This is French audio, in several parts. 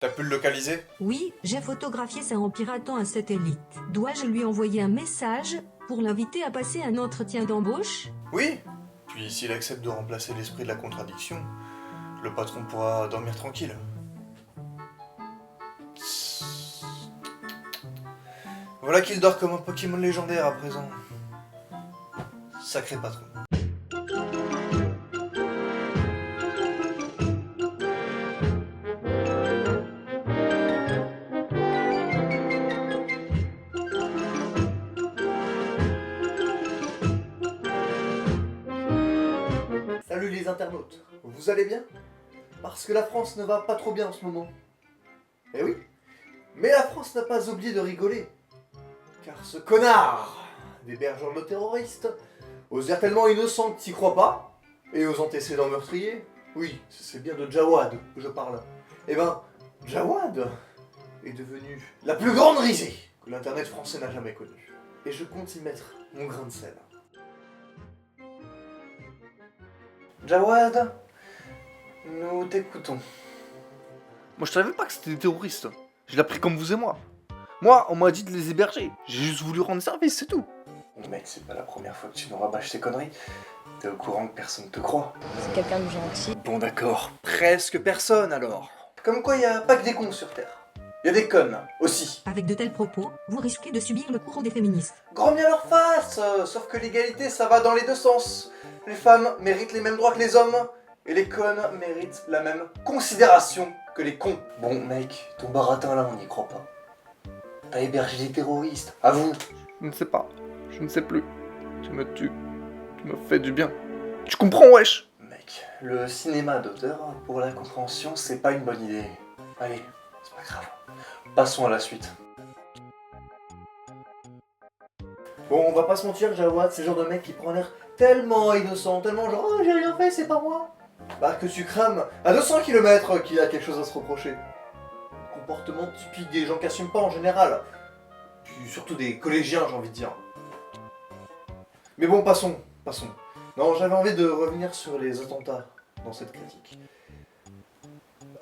T'as pu le localiser? Oui, j'ai photographié ça en piratant un satellite. Dois-je lui envoyer un message pour l'inviter à passer un entretien d'embauche? Oui. Puis s'il accepte de remplacer l'esprit de la contradiction, le patron pourra dormir tranquille. Voilà qu'il dort comme un Pokémon légendaire à présent. Sacré patron. Salut les internautes, vous allez bien? Parce que la France ne va pas trop bien en ce moment. Eh oui, mais la France n'a pas oublié de rigoler. Car ce connard d'hébergeur de terroristes, aux airs tellement innocents que t'y crois pas, et aux antécédents meurtriers, oui, c'est bien de Jawad que je parle. Eh ben, Jawad est devenu la plus grande risée que l'internet français n'a jamais connue. Et je compte y mettre mon grain de sel. Jawad, nous t'écoutons. Moi je savais pas que c'était des terroristes. Je l'ai appris comme vous et moi. Moi, on m'a dit de les héberger. J'ai juste voulu rendre service, c'est tout. Mec, c'est pas la première fois que tu nous rabâches tes conneries. T'es au courant que personne te croit. C'est quelqu'un de gentil. Bon d'accord, presque personne alors. Comme quoi y a pas que des cons sur Terre. Y a des connes aussi. Avec de tels propos, vous risquez de subir le courroux des féministes. Grand bien leur face, sauf que l'égalité ça va dans les deux sens. Les femmes méritent les mêmes droits que les hommes, et les connes méritent la même considération que les cons. Bon mec, ton baratin là on n'y croit pas. T'as hébergé des terroristes, avoue. Je ne sais pas. Je ne sais plus. Tu me tues. Tu me fais du bien. Tu comprends, wesh? Mec, le cinéma d'auteur, pour la compréhension, c'est pas une bonne idée. Allez, c'est pas grave. Passons à la suite. Bon, on va pas se mentir, Jawad, c'est le genre de mec qui prend l'air tellement innocent, tellement genre « Oh, j'ai rien fait, c'est pas moi !» Bah que tu crames à 200 km qu'il a quelque chose à se reprocher. Comportement typique des gens qui assument pas en général. Puis surtout des collégiens, j'ai envie de dire. Mais bon, passons. Non, j'avais envie de revenir sur les attentats dans cette critique.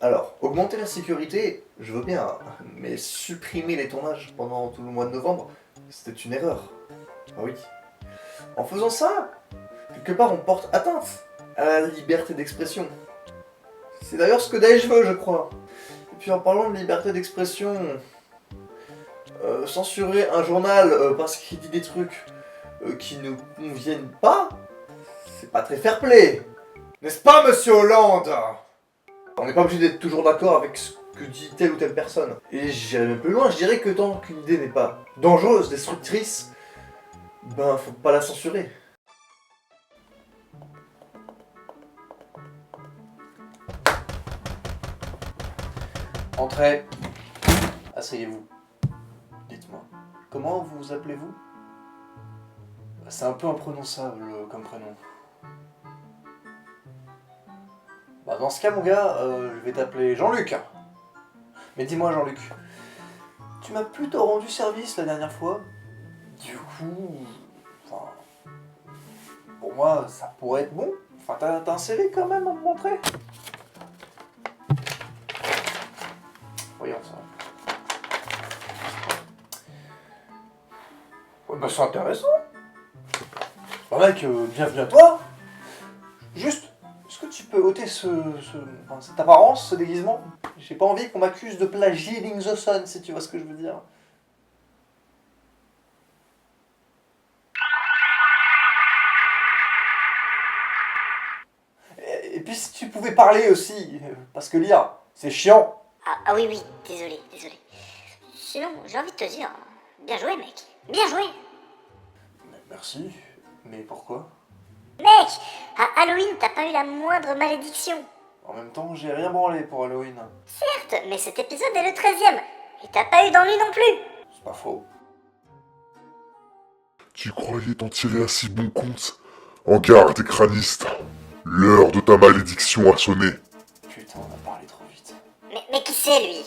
Alors, augmenter la sécurité, je veux bien, mais supprimer les tournages pendant tout le mois de novembre, c'était une erreur. Ah oui. En faisant ça, quelque part on porte atteinte à la liberté d'expression. C'est d'ailleurs ce que Daesh veut, je crois. Et puis en parlant de liberté d'expression, censurer un journal parce qu'il dit des trucs qui ne conviennent pas, c'est pas très fair-play. N'est-ce pas, monsieur Hollande? On n'est pas obligé d'être toujours d'accord avec ce que dit telle ou telle personne. Et j'irai même plus loin, je dirais que tant qu'une idée n'est pas dangereuse, destructrice, ben faut pas la censurer. Entrez. Asseyez-vous. Dites-moi, comment vous appelez-vous? C'est un peu imprononçable comme prénom. Bah dans ce cas mon gars, je vais t'appeler Jean-Luc. Mais dis-moi Jean-Luc, tu m'as plutôt rendu service la dernière fois. Du coup, enfin, pour moi ça pourrait être bon. Enfin t'as un CV quand même à me montrer. Voyons ça. Ouais bah c'est intéressant. Bah mec, bienvenue à toi. Juste, est-ce que tu peux ôter cette apparence, ce déguisement? J'ai pas envie qu'on m'accuse de plagier Link the Sun, si tu vois ce que je veux dire. Et puis si tu pouvais parler aussi, parce que lire, c'est chiant. Ah oui, désolé. Sinon, j'ai envie de te dire, bien joué mec, bien joué. Merci, mais pourquoi? Mec, à Halloween, t'as pas eu la moindre malédiction. En même temps, j'ai rien branlé pour Halloween. Certes, mais cet épisode est le 13e, et t'as pas eu d'ennui non plus. C'est pas faux. Tu croyais t'en tirer à si bon compte? En garde, écraniste. L'heure de ta malédiction a sonné. Putain, on a parlé trop vite. Mais qui c'est lui?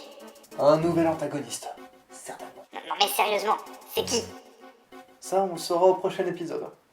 Un nouvel antagoniste, certainement. Non mais sérieusement, c'est qui? Ça, on le saura au prochain épisode.